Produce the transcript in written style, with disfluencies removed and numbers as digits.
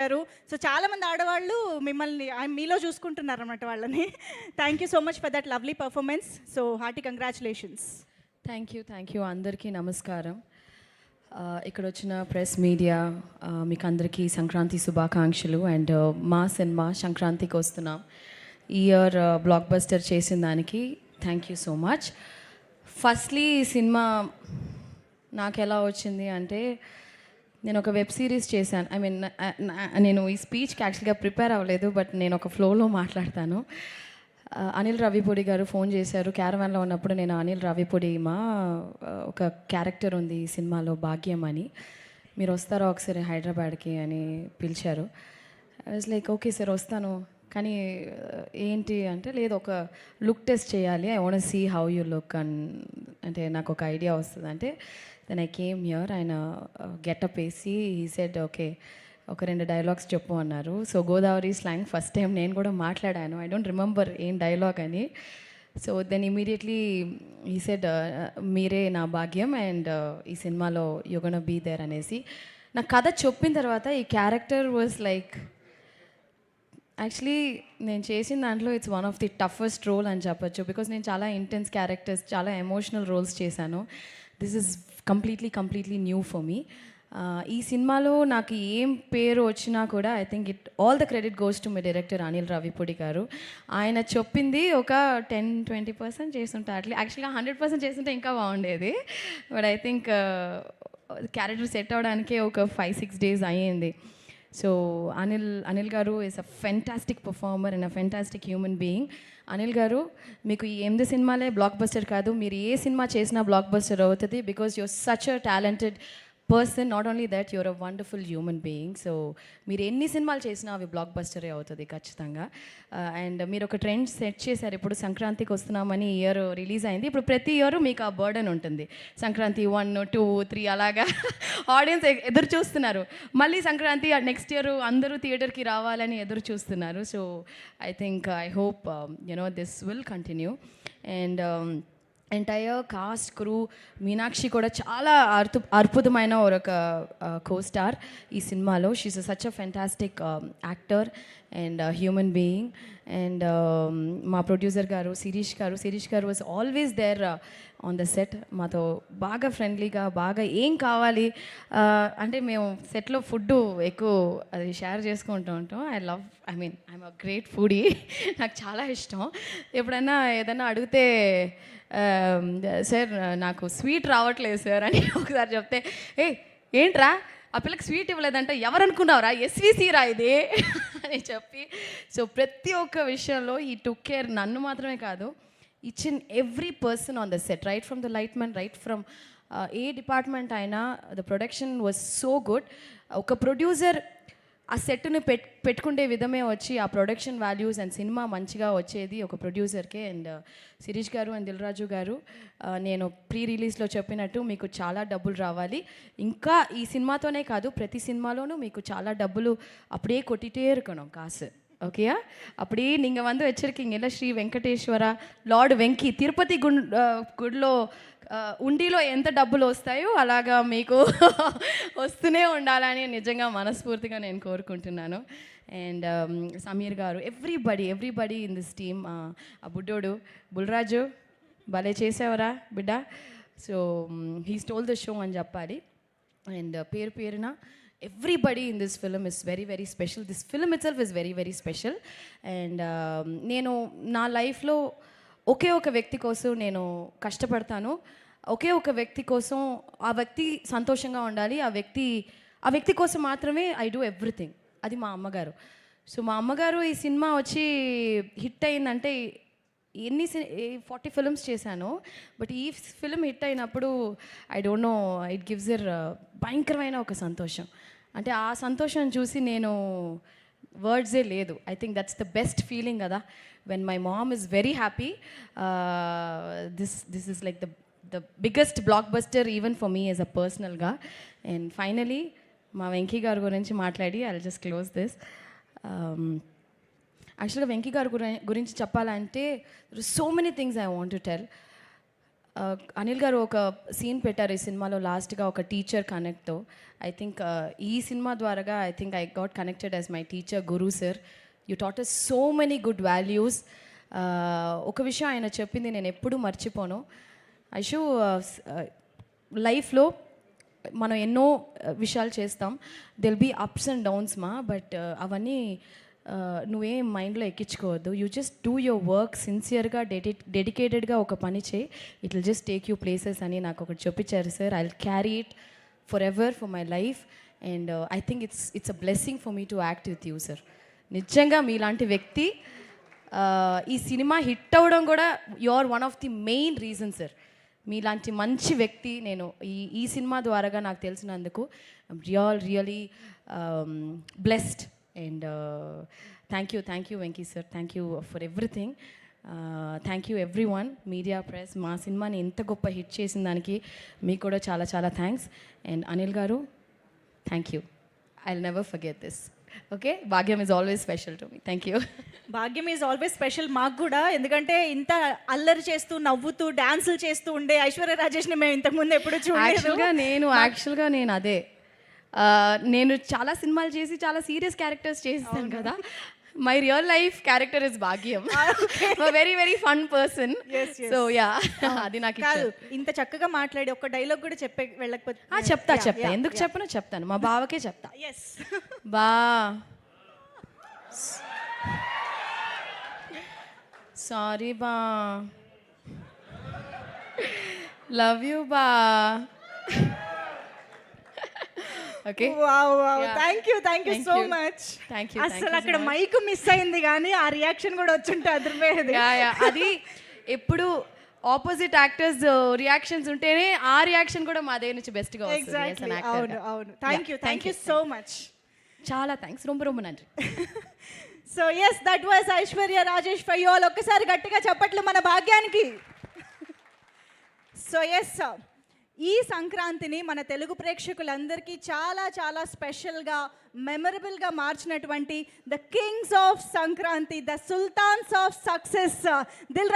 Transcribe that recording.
So చాలామంది ఆడవాళ్ళు మిమ్మల్ని మీలో చూసుకుంటున్నారన్నమాట వాళ్ళని. Thank you so much for that lovely performance. So hearty congratulations. Thank you అందరికీ నమస్కారం. ఇక్కడ వచ్చిన ప్రెస్ మీడియా మీకు అందరికీ సంక్రాంతి శుభాకాంక్షలు. అండ్ మా సినిమా సంక్రాంతికి వస్తున్నాం. ఈ ఇయర్ బ్లాక్ బస్టర్ చేసిన దానికి thank you so much. Firstly ఈ సినిమా నాకు ఎలా వచ్చింది అంటే, నేను ఒక వెబ్ సిరీస్ చేశాను. ఐ మీన్ నేను ఈ స్పీచ్కి యాక్చువల్గా ప్రిపేర్ అవ్వలేదు, బట్ నేను ఒక ఫ్లోలో మాట్లాడతాను. అనిల్ రావిపూడి గారు ఫోన్ చేశారు క్యారవాన్లో ఉన్నప్పుడు. నేను అనిల్ రావిపూడి ఒక క్యారెక్టర్ ఉంది ఈ సినిమాలో, భాగ్యం అని, మీరు వస్తారా ఒకసారి హైదరాబాద్కి అని పిలిచారు. I was like okay sir వస్తాను, కానీ ఏంటి అంటే, లేదు ఒక లుక్ టెస్ట్ చేయాలి, I want see how you look అంటే నాకు ఒక ఐడియా వస్తుంది అంటే, దెన్ ఐ కేమ్ హియర్. ఆయన గెటప్ వేసి హీ సెడ్ ఓకే ఒక 2 డైలాగ్స్ చెప్పు అన్నారు. So Godavari slang first time నేను కూడా మాట్లాడాను. ఐ డోంట్ రిమెంబర్ ఏం డైలాగ్ అని. So then immediately he said మీరే నా భాగ్యం అండ్ ఈ సినిమాలో యు గోనా బీ దేర్ అనేసి. నా కథ చెప్పిన తర్వాత ఈ క్యారెక్టర్ వాజ్ లైక్, యాక్చువల్లీ నేను చేసిన దాంట్లో it's one of the toughest role అని చెప్పొచ్చు. బికాస్ నేను చాలా ఇంటెన్స్ క్యారెక్టర్స్, చాలా ఎమోషనల్ రోల్స్ చేశాను. This is completely new for me. ఈ సినిమాలో నాకు ఏం పేరు వచ్చినా కూడా I think all the credit goes to my director Anil Ravipudi garu. ఆయన చెప్పింది ఒక 10-20% చేస్తుంటే, యాక్చువల్గా 100% చేస్తుంటే ఇంకా బాగుండేది. But I think character set అవ్వడానికే ఒక 5-6 days అయ్యింది. సో అనిల్ గారు is a fantastic performer and a fantastic human being. Anil గారు, మీకు ఈ 8 సినిమాలే బ్లాక్ బస్టర్ కాదు, మీరు ఏ సినిమా చేసినా బ్లాక్ బస్టర్ అవుతుంది. Because you're such a talented person. Not only that, you're a wonderful human being. So మీరు ఎన్ని సినిమాలు చేసినా అవి బ్లాక్ బస్టరే అవుతుంది ఖచ్చితంగా. అండ్ మీరు ఒక ట్రెండ్ సెట్ చేశారు. ఇప్పుడు సంక్రాంతికి వస్తున్నామని ఇయర్ రిలీజ్ అయింది. ఇప్పుడు ప్రతి ఇయర్ మీకు ఆ బర్డన్ ఉంటుంది. సంక్రాంతి 1, 2, 3 అలాగా ఆడియన్స్ ఎదురు చూస్తున్నారు. మళ్ళీ సంక్రాంతి నెక్స్ట్ ఇయర్ అందరూ థియేటర్కి రావాలని ఎదురు చూస్తున్నారు. So I think I hope this will continue. And entire cast crew, Meenakshi కూడా చాలా అద్భుతమైన ఒక కో స్టార్ ఈ సినిమాలో. She's such a fantastic actor and human being. And మా producer garu Shirish garu was always there on the set. మాతో బాగా ఫ్రెండ్లీగా, బాగా ఏం కావాలి అంటే మేము సెట్లో ఫుడ్ ఎక్కువ అది షేర్ చేసుకుంటూ ఉంటాం. I'm a great foodie. నాకు చాలా ఇష్టం. ఎప్పుడైనా ఏదైనా అడిగితే సార్ నాకు స్వీట్ రావట్లేదు సార్ అని ఒకసారి చెప్తే, ఏంట్రా ఆ పిల్లకి స్వీట్ ఇవ్వలేదంటే ఎవరనుకున్నావురా, ఎస్విసి రా ఇది అని చెప్పి. సో ప్రతి ఒక్క విషయంలో ఈ టుక్ కేర్, నన్ను మాత్రమే కాదు, each and every person on the set, right from the light man, right from ఏ డిపార్ట్మెంట్ అయినా. The production was so good. ఒక ప్రొడ్యూసర్ ఆ సెట్ని పెట్టుకుంటే విధమే వచ్చి ఆ ప్రొడక్షన్ వాల్యూస్ అండ్ సినిమా మంచిగా వచ్చేది ఒక ప్రొడ్యూసర్కే. అండ్ శిరీష్ గారు అండ్ దిల్ రాజు గారు, నేను ప్రీ రిలీజ్లో చెప్పినట్టు మీకు చాలా డబ్బులు రావాలి. ఇంకా ఈ సినిమాతోనే కాదు, ప్రతి సినిమాలోనూ మీకు చాలా డబ్బులు அப்படியே கொட்டிட்டே இருக்கணும் காசு. ஓகேயா? அப்படியே நீங்கள் வந்து வச்சுருக்கீங்கல்ல ஸ்ரீ వెంకటేశ్వర లార్డ్ వెంకీ తిరుపతి గుడిలో ఉండిలో ఎంత డబ్బులు వస్తాయో అలాగా మీకు వస్తూనే ఉండాలని నిజంగా మనస్ఫూర్తిగా నేను కోరుకుంటున్నాను. అండ్ సమీర్ గారు, ఎవ్రీబడి ఇన్ దిస్ టీమ్, ఆ బుడ్డోడు బుల్రాజు భలే చేసావరా బిడ్డ. So he stole the show అని చెప్పాలి. అండ్ పేరున everybody in this film is very special. This film itself is very special. And నేను నా లైఫ్లో ఒకే ఒక వ్యక్తి కోసం నేను కష్టపడతాను. ఒకే ఒక వ్యక్తి కోసం, ఆ వ్యక్తి సంతోషంగా ఉండాలి, ఆ వ్యక్తి కోసం మాత్రమే ఐ డూ ఎవ్రీథింగ్. అది మా అమ్మగారు. సో మా అమ్మగారు ఈ సినిమా వచ్చి హిట్ అయిందంటే, 40 ఫిల్మ్స్ చేశాను, బట్ ఈ ఫిల్మ్ హిట్ అయినప్పుడు I don't know, it gives er భయంకరమైన ఒక సంతోషం. అంటే ఆ సంతోషం చూసి నేను వర్డ్సే లేదు. I think that's the best feeling కదా, when my mom is very happy. This is like the biggest blockbuster even for me as a పర్సనల్గా. అండ్ ఫైనలీ మా వెంకీ గారి గురించి మాట్లాడి I will just close this. యాక్చువల్గా వెంకీ గారి గురించి చెప్పాలంటే so many things I want to tell. Anil గారు ఒక సీన్ పెట్టారు ఈ సినిమాలో లాస్ట్గా ఒక టీచర్ కనెక్ట్తో. ఐ థింక్ ఈ సినిమా ద్వారాగా I think I got connected as my teacher Guru sir. You taught us so many good values. ఒక విషయం ఆయన చెప్పింది నేను ఎప్పుడూ మర్చిపోను. ఐషు లైఫ్లో మనం ఎన్నో విషయాలు చేస్తాం, there'll be ups and downs మా, బట్ అవన్నీ నువ్వేం మైండ్లో ఎక్కించుకోవద్దు. You just do your work సిన్సియర్గా డెడికేటెడ్గా ఒక పని చేయి, it will just take you places అని నాకు ఒకటి చెప్పించారు sir. I will carry it forever for my life and I think it's a blessing for me to act with you sir. నిజంగా మీలాంటి వ్యక్తి ఈ సినిమా హిట్ అవ్వడం కూడా you are one of the main reason sir. మీలాంటి మంచి వ్యక్తి నేను ఈ సినిమా ద్వారాగా నాకు తెలిసినందుకు really blessed and thank you Venky sir, thank you for everything. Thank you everyone, media press. మా సినిమాని ఎంత గొప్ప హిట్ చేసిన దానికి మీకు కూడా చాలా చాలా థ్యాంక్స్. అండ్ అనిల్ గారు thank you, I will never forget this. Okay, Bhagyam is always special to me. Thank you. Bhagyam is always special మాకు కూడా, ఎందుకంటే ఇంత అల్లరి చేస్తూ నవ్వుతూ డాన్సులు చేస్తూ ఉండే ఐశ్వర్య రాజేష్ని మేము ఇంతకుముందు ఎప్పుడు చూడలేదు. యాక్చువల్గా నేను అదే నేను చాలా సినిమాలు చేసి చాలా సీరియస్ క్యారెక్టర్స్ చేస్తాను కదా. My real life character is Bhagyam, very very fun person. So yeah, అది నాకు కాదు, ఇంత చక్కగా మాట్లాడి ఒక్క డైలాగ్ కూడా చెప్పే వెళ్ళకపోతే చెప్తా ఎందుకు చెప్పను చెప్తాను, మా బావకే చెప్తా. ఎస్ బా సారీ బా, లవ్ యూ బా. Okay, thank you so much. Thank you. అసలు అక్కడ మైక్ మిస్ అయింది కానీ ఆ రియాక్షన్ కూడా వచ్చుంటే అదిరిపోయేది. అది ఎప్పుడు ఆపోజిట్ యాక్టర్స్ రియాక్షన్స్ ఉంటేనే ఆ రియాక్షన్ కూడా మా దగ్గర నుంచి బెస్ట్గా వస్తుంది. అవును, థ్యాంక్ యూ సో మచ్. చాలా థ్యాంక్స్, రొంబ నండి. So yes, that was Aishwarya Rajesh for you all. ఒక్కసారి గట్టిగా చప్పట్లు మన భాగ్యానికి. సో ఎస్, ఈ సంక్రాంతిని మన తెలుగు ప్రేక్షకులందరికీ చాలా చాలా స్పెషల్గా మెమరబుల్గా మార్చినటువంటి the kings of Sankranti, the sultans of success, Dil